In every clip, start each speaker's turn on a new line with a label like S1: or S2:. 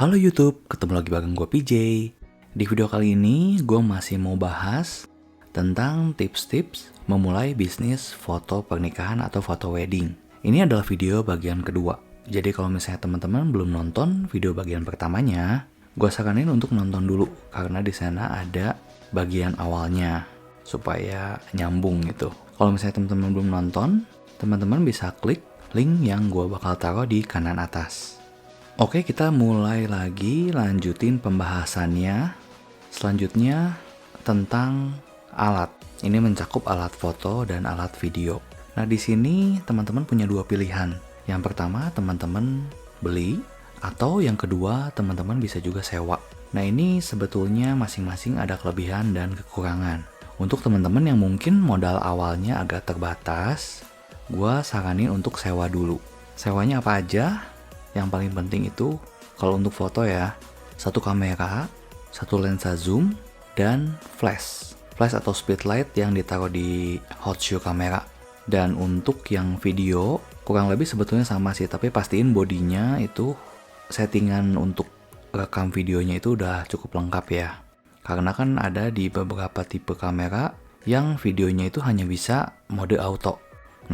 S1: Halo YouTube, ketemu lagi bareng gue PJ. Di video kali ini gue masih mau bahas tentang tips-tips memulai bisnis foto pernikahan atau foto wedding. Ini adalah video bagian kedua. Jadi kalau misalnya teman-teman belum nonton video bagian pertamanya, gue saranin untuk nonton dulu karena di sana ada bagian awalnya supaya nyambung gitu. Kalau misalnya teman-teman belum nonton, teman-teman bisa klik link yang gue bakal taruh di kanan atas. Oke, kita mulai lagi lanjutin pembahasannya. Selanjutnya tentang alat. Ini mencakup alat foto dan alat video. Nah, di sini teman-teman punya dua pilihan. Yang pertama, teman-teman beli, atau yang kedua, teman-teman bisa juga sewa. Nah, ini sebetulnya masing-masing ada kelebihan dan kekurangan. Untuk teman-teman yang mungkin modal awalnya agak terbatas, gua saranin untuk sewa dulu. Sewanya apa aja? Yang paling penting itu, kalau untuk foto ya, satu kamera, satu lensa zoom, dan flash. Flash atau speedlight yang ditaruh di hot shoe kamera. Dan untuk yang video, kurang lebih sebetulnya sama sih, tapi pastiin bodinya itu settingan untuk rekam videonya itu udah cukup lengkap ya. Karena kan ada di beberapa tipe kamera yang videonya itu hanya bisa mode auto.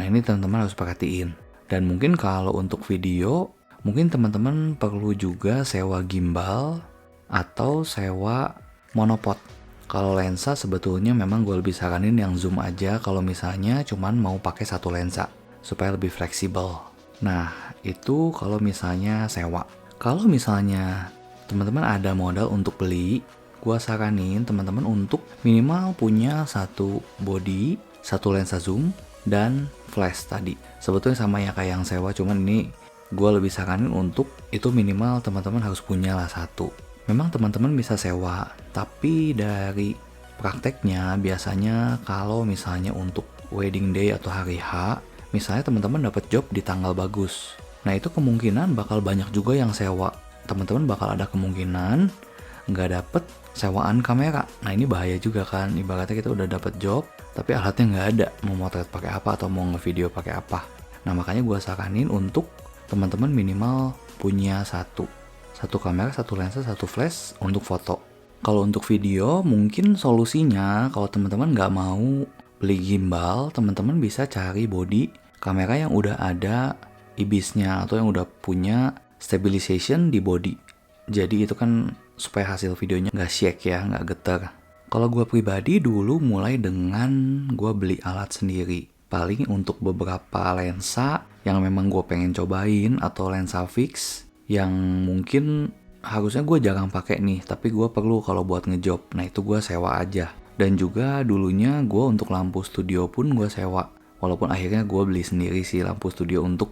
S1: Nah, ini teman-teman harus perhatiin. Dan mungkin kalau untuk video, mungkin teman-teman perlu juga sewa gimbal atau sewa monopod. Kalau lensa sebetulnya memang gue lebih saranin yang zoom aja kalau misalnya cuman mau pakai satu lensa supaya lebih fleksibel. Nah, itu kalau misalnya sewa. Kalau misalnya teman-teman ada modal untuk beli, gue saranin teman-teman untuk minimal punya satu body, satu lensa zoom, dan flash tadi. Sebetulnya sama ya kayak yang sewa, cuman ini gue lebih saranin untuk itu minimal teman-teman harus punya lah satu. Memang teman-teman bisa sewa, tapi dari prakteknya biasanya kalau misalnya untuk wedding day atau hari H, misalnya teman-teman dapat job di tanggal bagus. Nah, itu kemungkinan bakal banyak juga yang sewa. Teman-teman bakal ada kemungkinan nggak dapet sewaan kamera. Nah, ini bahaya juga kan, ibaratnya kita udah dapet job, tapi alatnya nggak ada, mau motret pakai apa atau mau ngevideo pakai apa. Nah, makanya gue saranin untuk teman-teman minimal punya satu kamera, satu lensa, satu flash untuk foto. Kalau untuk video, mungkin solusinya kalau teman-teman nggak mau beli gimbal, teman-teman bisa cari body kamera yang udah ada IBIS-nya atau yang udah punya stabilization di body. Jadi itu kan supaya hasil videonya nggak shake ya, nggak getar. Kalau gue pribadi dulu mulai dengan gue beli alat sendiri. Paling untuk beberapa lensa yang memang gue pengen cobain atau lensa fix yang mungkin harusnya gue jarang pakai nih, tapi gue perlu kalau buat ngejob. Nah, itu gue sewa aja. Dan juga dulunya gue untuk lampu studio pun gue sewa. Walaupun akhirnya gue beli sendiri sih lampu studio untuk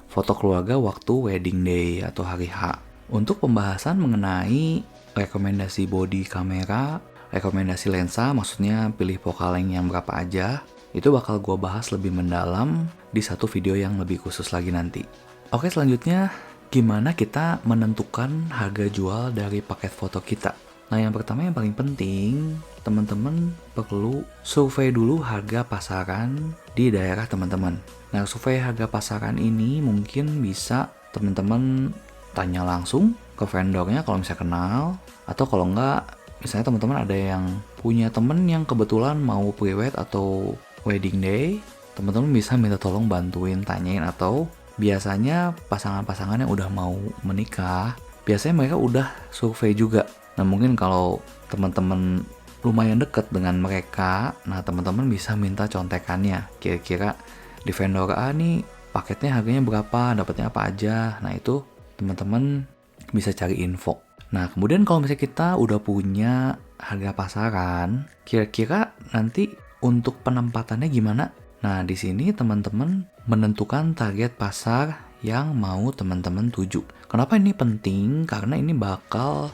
S1: foto keluarga waktu wedding day atau hari H. Untuk pembahasan mengenai rekomendasi body kamera, rekomendasi lensa, maksudnya pilih focal length yang berapa aja, itu bakal gue bahas lebih mendalam di satu video yang lebih khusus lagi nanti. Oke, selanjutnya gimana kita menentukan harga jual dari paket foto kita. Nah, yang pertama yang paling penting, teman-teman perlu survei dulu harga pasaran di daerah teman-teman. Nah, survei harga pasaran ini mungkin bisa teman-teman tanya langsung ke vendornya kalau misalnya kenal, atau kalau enggak, misalnya teman-teman ada yang punya temen yang kebetulan mau pre-wed atau wedding day, teman-teman bisa minta tolong bantuin tanyain, atau biasanya pasangan-pasangan yang udah mau menikah, biasanya mereka udah survei juga. Nah, mungkin kalau teman-teman lumayan deket dengan mereka, nah teman-teman bisa minta contekannya. Kira-kira di vendor A nih paketnya harganya berapa, dapatnya apa aja. Nah, itu teman-teman bisa cari info. Nah, kemudian kalau misalnya kita udah punya harga pasaran, kira-kira nanti untuk penempatannya gimana? Nah, di sini teman-teman menentukan target pasar yang mau teman-teman tuju. Kenapa ini penting? Karena ini bakal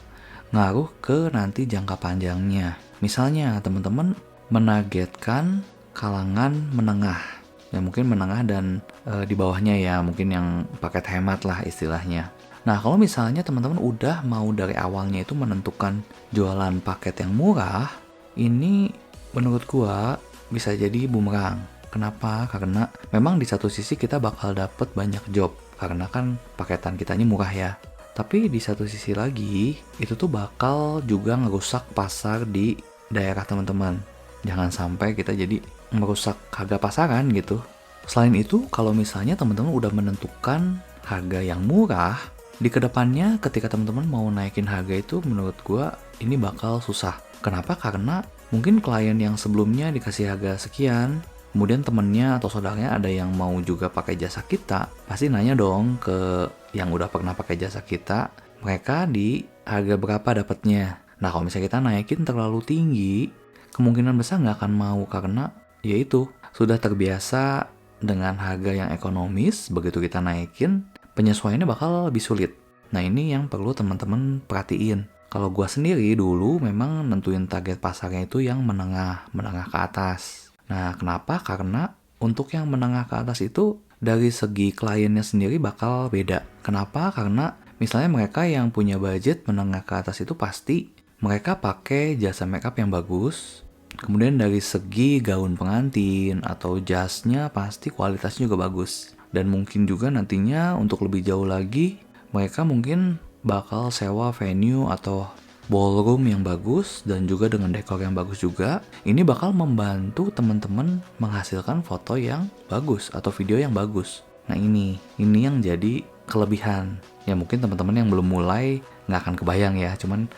S1: ngaruh ke nanti jangka panjangnya. Misalnya teman-teman menargetkan kalangan menengah. Ya mungkin menengah dan di bawahnya ya, mungkin yang paket hemat lah istilahnya. Nah, kalau misalnya teman-teman udah mau dari awalnya itu menentukan jualan paket yang murah, ini menurut gua bisa jadi bumerang. Kenapa? Karena memang di satu sisi kita bakal dapet banyak job, karena kan paketan kitanya murah ya. Tapi di satu sisi lagi, itu tuh bakal juga ngerusak pasar di daerah teman-teman. Jangan sampai kita jadi merusak harga pasaran gitu. Selain itu, kalau misalnya teman-teman udah menentukan harga yang murah, di kedepannya ketika teman-teman mau naikin harga itu menurut gua ini bakal susah. Kenapa? Karena mungkin klien yang sebelumnya dikasih harga sekian, kemudian temennya atau saudaranya ada yang mau juga pakai jasa kita, pasti nanya dong ke yang udah pernah pakai jasa kita, mereka di harga berapa dapatnya. Nah kalau misalnya kita naikin terlalu tinggi, kemungkinan besar nggak akan mau karena yaitu sudah terbiasa dengan harga yang ekonomis, begitu kita naikin, penyesuaiannya bakal lebih sulit. Nah ini yang perlu teman-teman perhatiin. Kalau gua sendiri dulu memang nentuin target pasarnya itu yang menengah ke atas. Nah kenapa? Karena untuk yang menengah ke atas itu dari segi kliennya sendiri bakal beda. Kenapa? Karena misalnya mereka yang punya budget menengah ke atas itu pasti mereka pakai jasa makeup yang bagus. Kemudian dari segi gaun pengantin atau jasnya pasti kualitasnya juga bagus. Dan mungkin juga nantinya untuk lebih jauh lagi, mereka mungkin bakal sewa venue atau ballroom yang bagus dan juga dengan dekor yang bagus juga. Ini bakal membantu teman-teman menghasilkan foto yang bagus atau video yang bagus. Nah ini yang jadi kelebihan. Ya mungkin teman-teman yang belum mulai nggak akan kebayang ya, cuman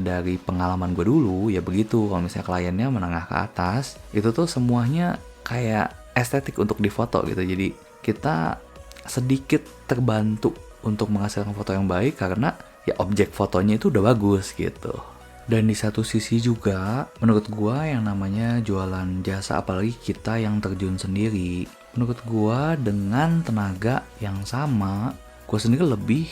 S1: dari pengalaman gue dulu ya begitu. Kalau misalnya kliennya menengah ke atas, itu tuh semuanya kayak estetik untuk difoto gitu. Jadi kita sedikit terbantu untuk menghasilkan foto yang baik karena ya objek fotonya itu udah bagus gitu. Dan di satu sisi juga menurut gue yang namanya jualan jasa, apalagi kita yang terjun sendiri, menurut gue dengan tenaga yang sama, gue sendiri lebih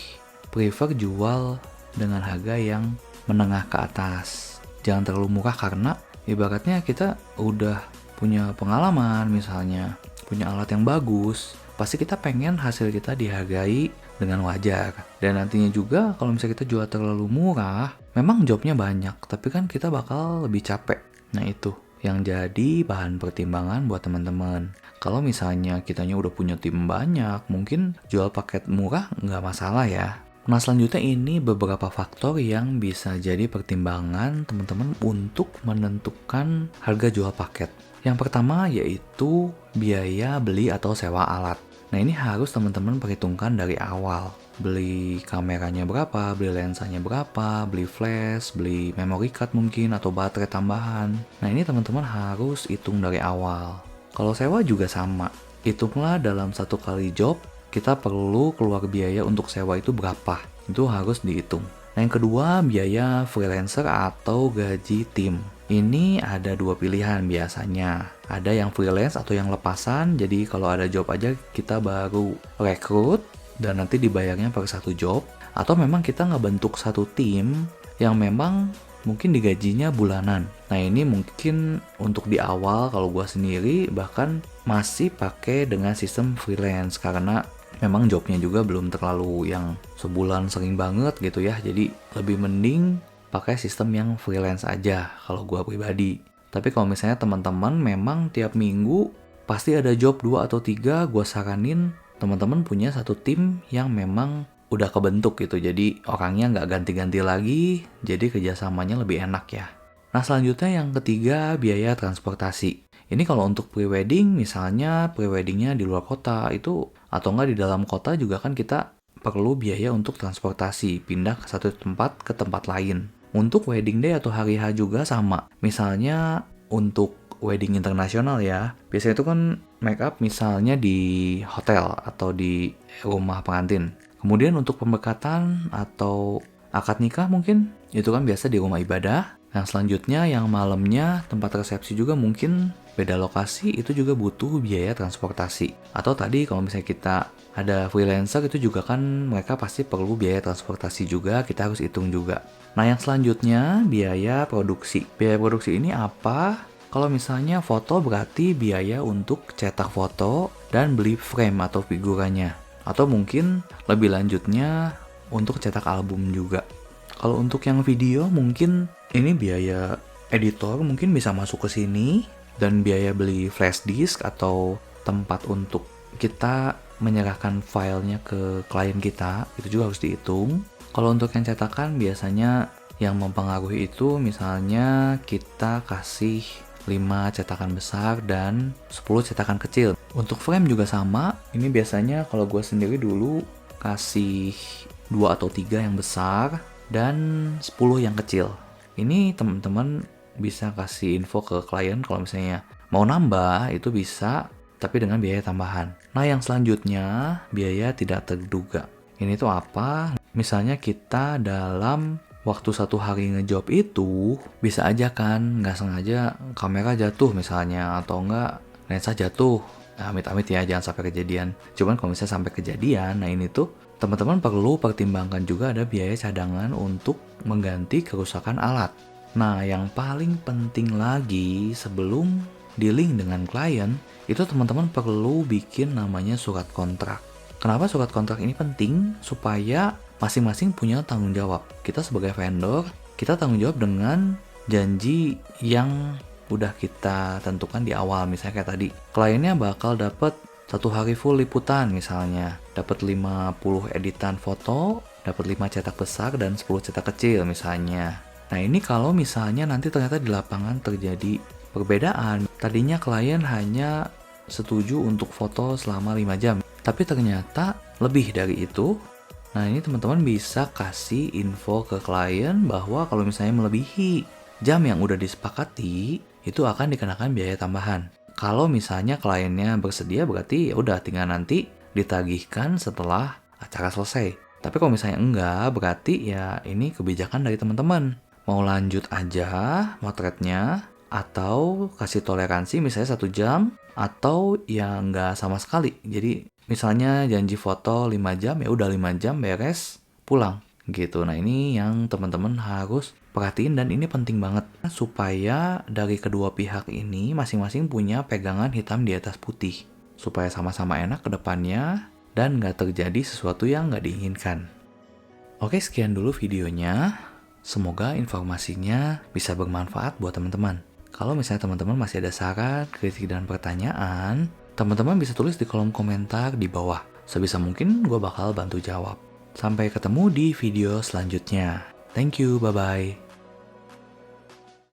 S1: prefer jual dengan harga yang menengah ke atas. Jangan terlalu murah karena ibaratnya kita udah punya pengalaman, misalnya punya alat yang bagus, pasti kita pengen hasil kita dihargai dengan wajar. Dan nantinya juga kalau misalnya kita jual terlalu murah, memang jobnya banyak, tapi kan kita bakal lebih capek. Nah itu yang jadi bahan pertimbangan buat teman-teman. Kalau misalnya kitanya udah punya tim banyak, mungkin jual paket murah nggak masalah ya. Nah selanjutnya ini beberapa faktor yang bisa jadi pertimbangan teman-teman untuk menentukan harga jual paket. Yang pertama yaitu biaya beli atau sewa alat. Nah ini harus teman-teman perhitungkan dari awal. Beli kameranya berapa, beli lensanya berapa, beli flash, beli memory card mungkin atau baterai tambahan. Nah ini teman-teman harus hitung dari awal. Kalau sewa juga sama. Hitunglah dalam satu kali job kita perlu keluar biaya untuk sewa itu berapa. Itu harus dihitung. Nah yang kedua biaya freelancer atau gaji tim. Ini ada dua pilihan biasanya. Ada yang freelance atau yang lepasan. Jadi kalau ada job aja kita baru rekrut dan nanti dibayarnya per satu job. Atau memang kita ngebentuk satu tim yang memang mungkin digajinya bulanan. Nah ini mungkin untuk di awal kalau gue sendiri bahkan masih pakai dengan sistem freelance karena memang jobnya juga belum terlalu yang sebulan sering banget gitu ya. Jadi lebih mending pakai sistem yang freelance aja kalau gue pribadi. Tapi kalau misalnya teman-teman memang tiap minggu pasti ada job 2 atau 3, gue saranin teman-teman punya satu tim yang memang udah kebentuk gitu. Jadi orangnya nggak ganti-ganti lagi, jadi kerjasamanya lebih enak ya. Nah selanjutnya yang ketiga biaya transportasi. Ini kalau untuk pre-wedding misalnya pre-weddingnya di luar kota itu atau enggak di dalam kota juga kan kita perlu biaya untuk transportasi pindah ke satu tempat ke tempat lain. Untuk wedding day atau hari H juga sama. Misalnya untuk wedding internasional ya, biasanya itu kan make up misalnya di hotel atau di rumah pengantin. Kemudian untuk pemberkatan atau akad nikah mungkin itu kan biasa di rumah ibadah. Yang selanjutnya yang malamnya tempat resepsi juga mungkin beda lokasi, itu juga butuh biaya transportasi. Atau tadi kalau misalnya kita ada freelancer itu juga kan mereka pasti perlu biaya transportasi juga, kita harus hitung juga. Nah yang selanjutnya biaya produksi. Biaya produksi ini apa? Kalau misalnya foto berarti biaya untuk cetak foto dan beli frame atau figurannya. Atau mungkin lebih lanjutnya untuk cetak album juga. Kalau untuk yang video mungkin ini biaya editor mungkin bisa masuk ke sini. Dan biaya beli flash disk atau tempat untuk kita menyerahkan filenya ke klien kita, itu juga harus dihitung. Kalau untuk yang cetakan biasanya yang mempengaruhi itu misalnya kita kasih 5 cetakan besar dan 10 cetakan kecil. Untuk frame juga sama, ini biasanya kalau gue sendiri dulu kasih 2 atau 3 yang besar dan 10 yang kecil. Ini teman-teman bisa kasih info ke klien kalau misalnya mau nambah itu bisa, tapi dengan biaya tambahan. Nah yang selanjutnya biaya tidak terduga. Ini tuh apa? Misalnya kita dalam waktu 1 hari ngejob itu bisa aja kan nggak sengaja kamera jatuh misalnya, atau enggak lensa jatuh. Nah, amit-amit ya jangan sampai kejadian. Cuman kalau misalnya sampai kejadian, nah ini tuh teman-teman perlu pertimbangkan juga ada biaya cadangan untuk mengganti kerusakan alat. Nah yang paling penting lagi sebelum dealing dengan klien, itu teman-teman perlu bikin namanya surat kontrak. Kenapa surat kontrak ini penting? Supaya masing-masing punya tanggung jawab. Kita sebagai vendor, kita tanggung jawab dengan janji yang udah kita tentukan di awal. Misalnya kayak tadi, kliennya bakal dapat 1 hari full liputan misalnya, dapat 50 editan foto, dapat 5 cetak besar dan 10 cetak kecil misalnya. Nah ini kalau misalnya nanti ternyata di lapangan terjadi perbedaan, tadinya klien hanya setuju untuk foto selama 5 jam, tapi ternyata lebih dari itu. Nah ini teman-teman bisa kasih info ke klien bahwa kalau misalnya melebihi jam yang udah disepakati, itu akan dikenakan biaya tambahan. Kalau misalnya kliennya bersedia, berarti ya udah tinggal nanti ditagihkan setelah acara selesai. Tapi kalau misalnya enggak, berarti ya ini kebijakan dari teman-teman. Mau lanjut aja motretnya, atau kasih toleransi misalnya 1 jam, atau ya nggak sama sekali. Jadi misalnya janji foto 5 jam, ya udah 5 jam beres, pulang gitu. Nah ini yang teman-teman harus perhatiin, dan ini penting banget supaya dari kedua pihak ini masing-masing punya pegangan hitam di atas putih, supaya sama-sama enak ke depannya dan nggak terjadi sesuatu yang nggak diinginkan. Oke, sekian dulu videonya. Semoga informasinya bisa bermanfaat buat teman-teman. Kalau misalnya teman-teman masih ada saran, kritik, dan pertanyaan, teman-teman bisa tulis di kolom komentar di bawah. Sebisa mungkin gue bakal bantu jawab. Sampai ketemu di video selanjutnya. Thank you, bye-bye.